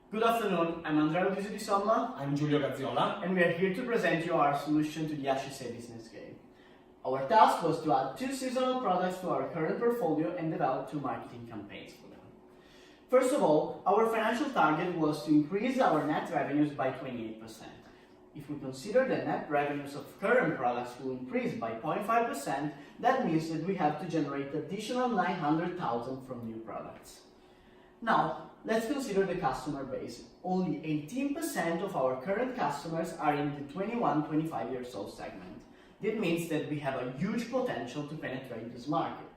Good afternoon, I'm Andrea Audisio di Somma. I'm Giulio Gazziola. And we are here to present you our solution to the Hec Business Game. Our task was to add 2 seasonal products to our current portfolio and develop 2 marketing campaigns for them. First of all, our financial target was to increase our net revenues by 28%. If we consider the net revenues of current products will increase by 0.5%, that means that we have to generate additional 900,000 from new products. Now, let's consider the customer base. Only 18% of our current customers are in the 21-25 years old segment. That means that we have a huge potential to penetrate this market.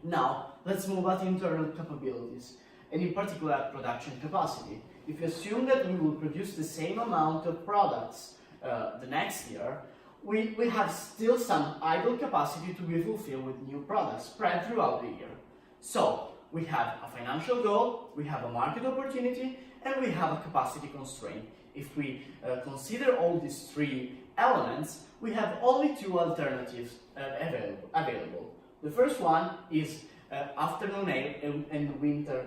Now, let's move at internal capabilities, and in particular at production capacity. If you assume that we will produce the same amount of products the next year, we have still some idle capacity to be fulfilled with new products spread throughout the year. So, we have a financial goal, we have a market opportunity, and we have a capacity constraint. If we consider all these 3 elements, we have only 2 alternatives available. The first one is afternoon ale and winter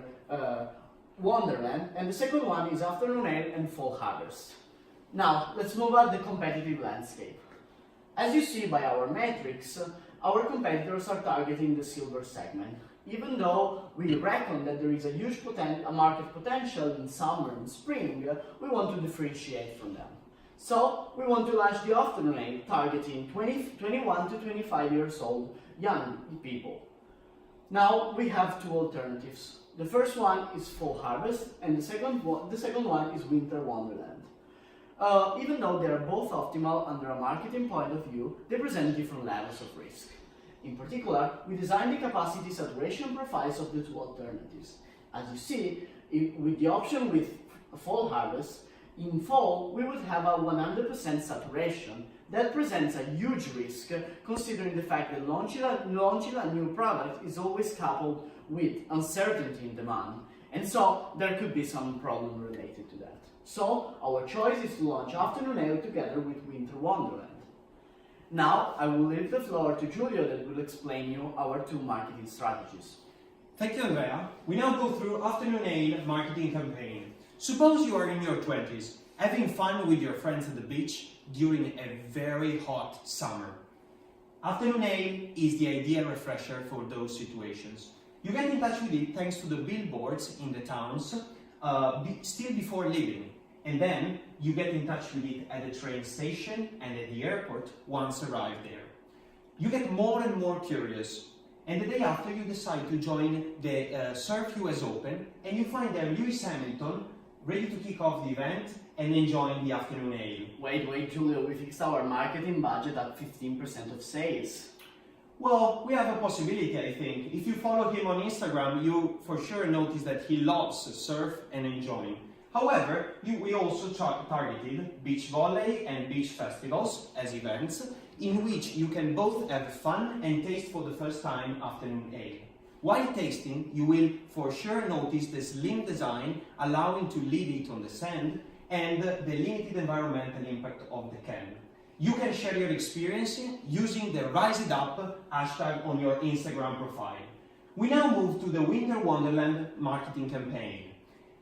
wonderland, and the second one is afternoon ale and fall harvest. Now, let's move at the competitive landscape. As you see by our metrics, our competitors are targeting the silver segment. Even though we reckon that there is a huge market potential in summer and spring, we want to differentiate from them. So, we want to launch the afternoon ale targeting 21 to 25 years old young people. Now, we have 2 alternatives. The first one is fall harvest, and the second one is winter wonderland. Even though they are both optimal under a marketing point of view, they present different levels of risk. In particular, we designed the capacity saturation profiles of the 2 alternatives. As you see, with the option with fall harvest, in fall we would have a 100% saturation. That presents a huge risk, considering the fact that launching a new product is always coupled with uncertainty in demand, and so there could be some problem related to that. So, our choice is to launch afternoon ale together with winter wonderland. Now, I will leave the floor to Giulio that will explain you our 2 marketing strategies. Thank you, Andrea. We now go through afternoon ale marketing campaign. Suppose you are in your 20s, having fun with your friends at the beach during a very hot summer. Afternoon ale is the ideal refresher for those situations. You get in touch with it thanks to the billboards in the towns still before leaving. And then you get in touch with it at the train station and at the airport once arrived there. You get more and more curious, and the day after you decide to join the Surf US Open, and you find there Lewis Hamilton ready to kick off the event and enjoying the afternoon ale. Wait, Giulio, we fixed our marketing budget at 15% of sales. Well, we have a possibility, I think. If you follow him on Instagram, you for sure notice that he loves surf and enjoying. However, we also targeted beach volley and beach festivals as events in which you can both have fun and taste for the first time afternoon ale. While tasting, you will for sure notice the slim design allowing to leave it on the sand and the limited environmental impact of the can. You can share your experience using the Rise It Up hashtag on your Instagram profile. We now move to the Winter Wonderland marketing campaign.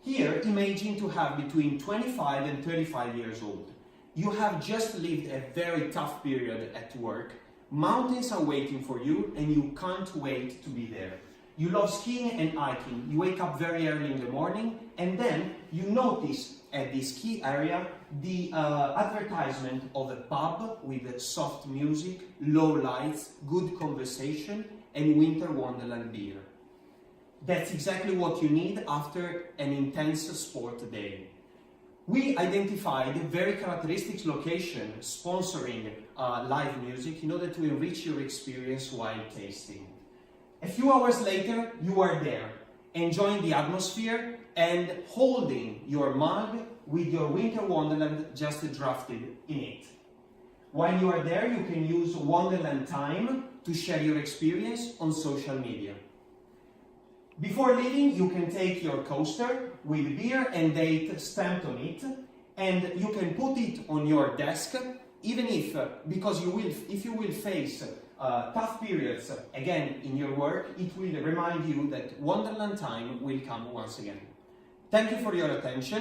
Here, imagine to have between 25 and 35 years old. You have just lived a very tough period at work. Mountains are waiting for you and you can't wait to be there. You love skiing and hiking. You wake up very early in the morning and then you notice at this ski area the advertisement of a pub with soft music, low lights, good conversation and winter wonderland beer. That's exactly what you need after an intense sport day. We identified a very characteristic location sponsoring live music in order to enrich your experience while tasting. A few hours later, you are there, enjoying the atmosphere and holding your mug with your winter wonderland just drafted in it. While you are there, you can use Wonderland Time to share your experience on social media. Before leaving, you can take your coaster with beer and date stamped on it, and you can put it on your desk, even if you will face tough periods again in your work, it will remind you that Wonderland Time will come once again. Thank you for your attention.